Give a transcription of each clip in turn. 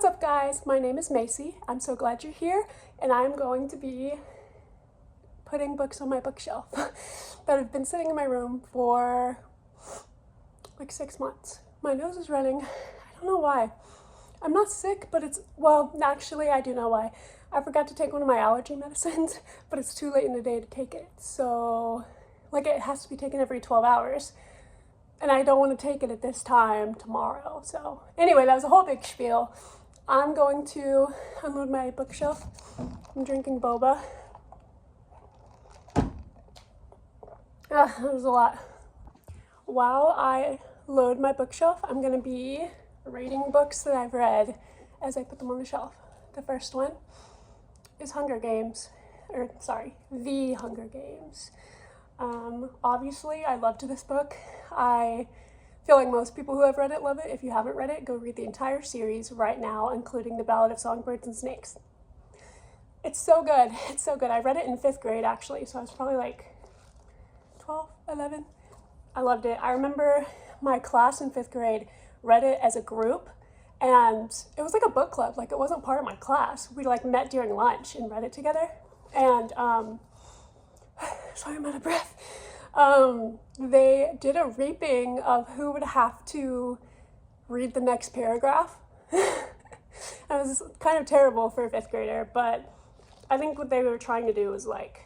What's up guys? My name is Macy. I'm so glad you're here, and I'm going to be putting books on my bookshelf that have been sitting in my room for like 6 months. My nose is running. I don't know why. I'm not sick, but well, actually I do know why. I forgot to take one of my allergy medicines, but it's too late in the day to take it. So like it has to be taken every 12 hours. And I don't want to take it at this time tomorrow. So anyway, that was a whole big spiel. I'm going to unload my bookshelf. I'm drinking boba. That was a lot. While I load my bookshelf, I'm going to be rating books that I've read as I put them on the shelf. The first one is The Hunger Games. Obviously, I loved this book. I feel like most people who have read it love it. If you haven't read it, go read the entire series right now, including The Ballad of Songbirds and Snakes. It's so good. It's so good. I read it in 5th grade, actually, so I was probably like 12, 11. I loved it. I remember my class in 5th grade read it as a group, and it was like a book club. Like, it wasn't part of my class. We like met during lunch and read it together. And sorry, I'm out of breath. They did a reaping of who would have to read the next paragraph. It was kind of terrible for a 5th grader, but I think what they were trying to do was like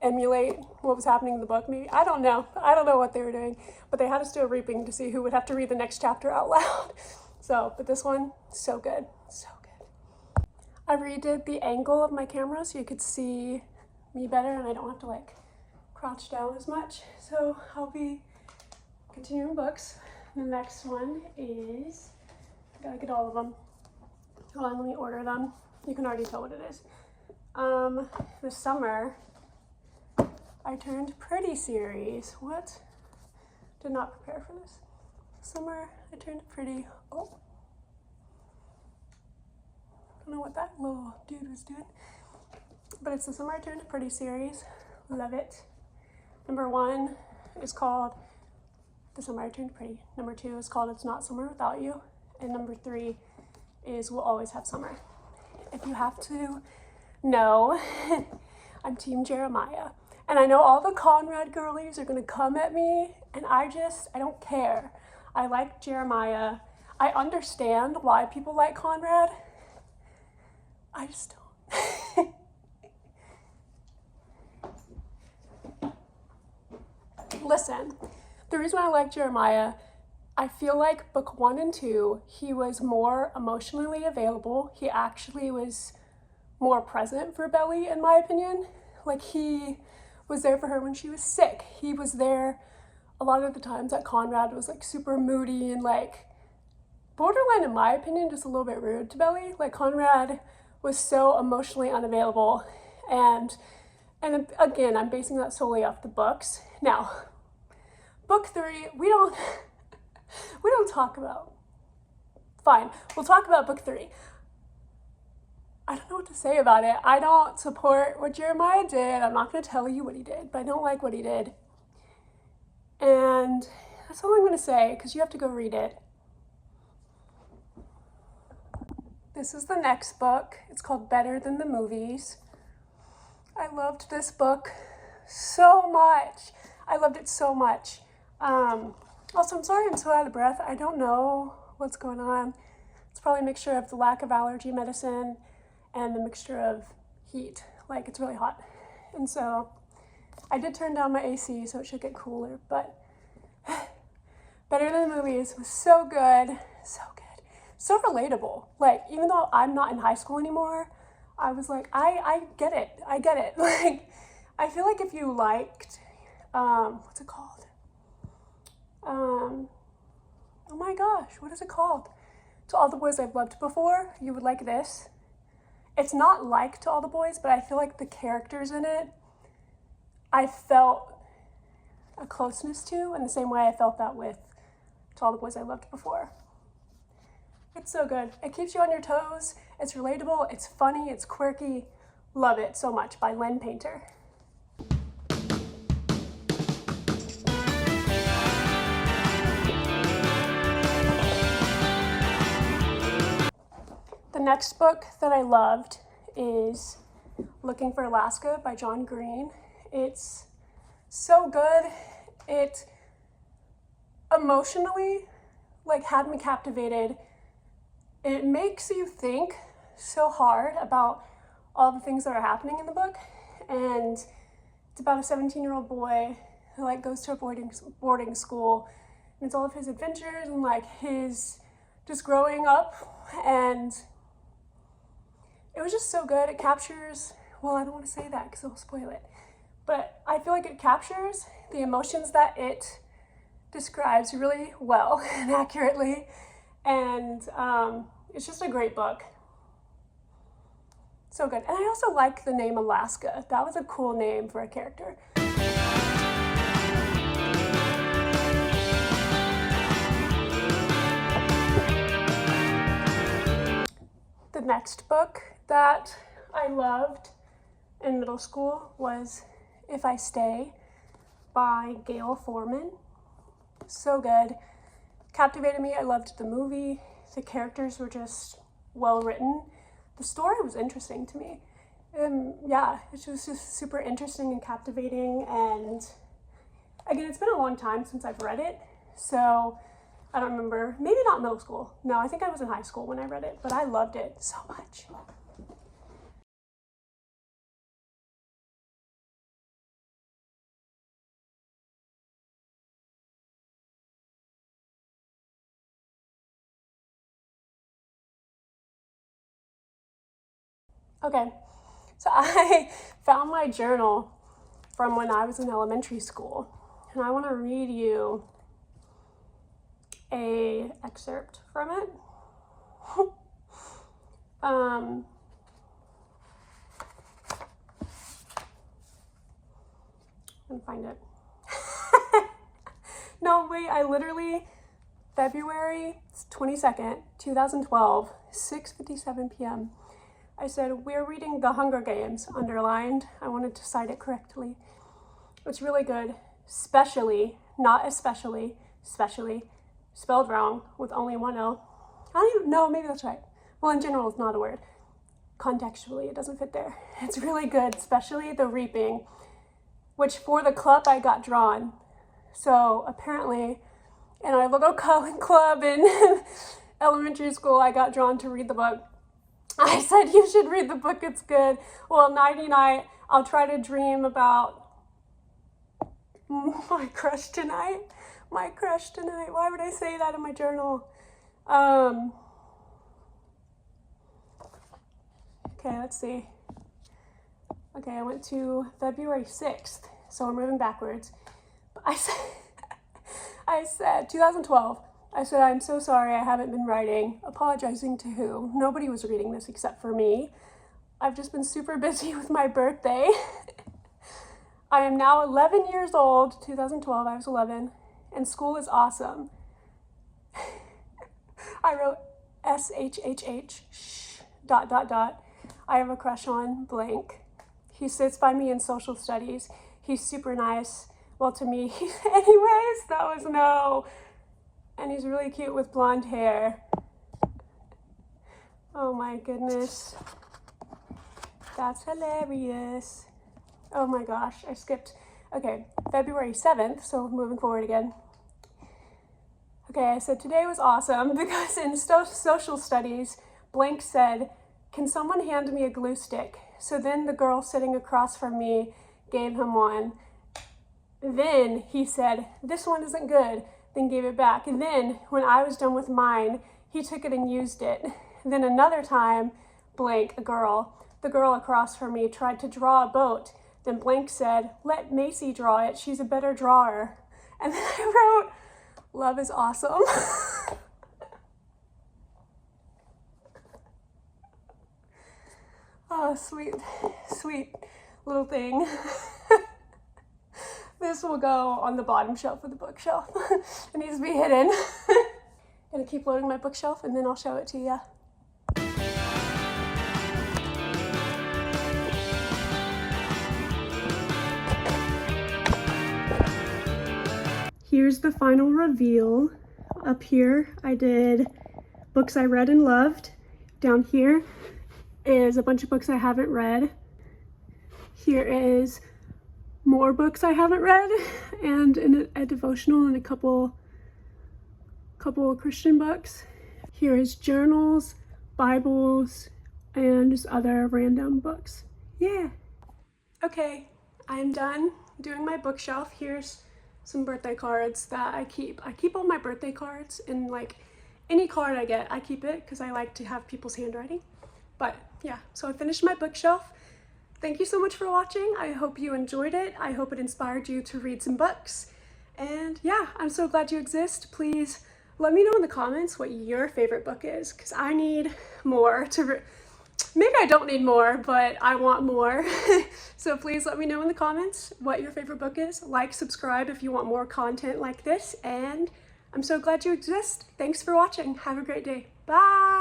emulate what was happening in the book. Maybe, I don't know what they were doing, but they had us do a reaping to see who would have to read the next chapter out loud. So, but this one, so good, so good. I redid the angle of my camera so you could see me better, and I don't have to like crouch down as much. So I'll be continuing books. The next one is, I gotta get all of them. Hold on, let me order them. You can already tell what it is. This summer, I turned pretty series. What? Did not prepare for this. Summer, I turned pretty. Oh. Don't know what that little dude was doing. But it's the Summer I Turned Pretty series. Love it. Number 1 is called The Summer I Turned Pretty. Number 2 is called It's Not Summer Without You. And number 3 is We'll Always Have Summer. If you have to know, I'm Team Jeremiah. And I know all the Conrad girlies are gonna come at me, and I don't care. I like Jeremiah. I understand why people like Conrad. I just don't. Listen, the reason I like Jeremiah, I feel like book 1 and 2, he was more emotionally available. He actually was more present for Belly, in my opinion. Like, he was there for her when she was sick. He was there a lot of the times that Conrad was like super moody and like borderline, in my opinion, just a little bit rude to Belly. Like, Conrad was so emotionally unavailable, and again, I'm basing that solely off the books. Now, book 3, we don't talk about. Fine, we'll talk about book 3. I don't know what to say about it. I don't support what Jeremiah did. I'm not going to tell you what he did, but I don't like what he did. And that's all I'm going to say, because you have to go read it. This is the next book. It's called Better Than the Movies. I loved this book so much. I loved it so much. Also, I'm sorry I'm so out of breath. I don't know what's going on. It's probably a mixture of the lack of allergy medicine and the mixture of heat. Like, it's really hot. And so I did turn down my AC, so it should get cooler, but Better Than the Movies was so good, so good, so relatable. Like, even though I'm not in high school anymore, I was like, I get it. Like, I feel like if you liked, what's it called? Oh my gosh, what is it called? To All the Boys I've Loved Before, you would like this. It's not like To All the Boys, but I feel like the characters in it, I felt a closeness to, in the same way I felt that with To All the Boys I Loved Before. It's so good. It keeps you on your toes. It's relatable. It's funny. It's quirky. Love it so much, by Lynn Painter. The next book that I loved is Looking for Alaska by John Green. It's so good. It emotionally had me captivated. It makes you think so hard about all the things that are happening in the book, and it's about a 17-year-old boy who goes to a boarding school, and it's all of his adventures and his just growing up, and it was just so good. It captures, well, I don't want to say that because it'll spoil it, but I feel like it captures the emotions that it describes really well and accurately, and it's just a great book. So good. And I also like the name Alaska. That was a cool name for a character. The next book that I loved in middle school was If I Stay by Gayle Forman. So good. Captivated me. I loved the movie. The characters were just well written. The story was interesting to me. Yeah, it was just super interesting and captivating. And again, it's been a long time since I've read it, so I don't remember. Maybe not middle school. No, I think I was in high school when I read it, but I loved it so much. Okay, so I found my journal from when I was in elementary school, and I want to read you a excerpt from it. I'm gonna find it. No, wait, I literally, February 22nd, 2012, 6:57 p.m. I said, we're reading The Hunger Games, underlined. I wanted to cite it correctly. It's really good, specially, not especially, specially, spelled wrong with only one L. I don't even know, maybe that's right. Well, in general, it's not a word. Contextually, it doesn't fit there. It's really good, especially the reaping, which for the club I got drawn. So apparently, in our little club in elementary school, I got drawn to read the book. I said, you should read the book, it's good. Well, nighty-night, I'll try to dream about my crush tonight. My crush tonight. Why would I say that in my journal? Okay, let's see. Okay, I went to February 6th, so I'm moving backwards. I said 2012. I said, I'm so sorry I haven't been writing. Apologizing to who? Nobody was reading this except for me. I've just been super busy with my birthday. I am now 11 years old. 2012, I was 11. And school is awesome. I wrote SHHH, ... I have a crush on blank. He sits by me in social studies. He's super nice. Well, to me, anyways, that was no. And he's really cute with blonde hair. Oh my goodness. That's hilarious. Oh my gosh, I skipped. Okay, February 7th, so moving forward again. Okay, I said today was awesome because in social studies, blank said, can someone hand me a glue stick? So then the girl sitting across from me gave him one. Then he said, this one isn't good. Then gave it back. And then when I was done with mine, he took it and used it. Then another time, blank, the girl across from me tried to draw a boat. Then blank said, let Macy draw it. She's a better drawer. And then I wrote, love is awesome. Oh, sweet, sweet little thing. This will go on the bottom shelf of the bookshelf. It needs to be hidden. Gonna keep loading my bookshelf and then I'll show it to you. Here's the final reveal. Up here, I did books I read and loved. Down here is a bunch of books I haven't read. Here is more books I haven't read, and a devotional and a couple Christian books. Here is journals, Bibles, and just other random books. Yeah. Okay, I'm done doing my bookshelf. Here's some birthday cards that I keep. I keep all my birthday cards, and like any card I get, I keep it because I like to have people's handwriting. But yeah, so I finished my bookshelf. Thank you so much for watching. I hope you enjoyed it. I hope it inspired you to read some books. And yeah, I'm so glad you exist. Please let me know in the comments what your favorite book is, because I need more to maybe I don't need more, but I want more. So please let me know in the comments what your favorite book is. Like, subscribe if you want more content like this, and I'm so glad you exist. Thanks for watching. Have a great day. Bye.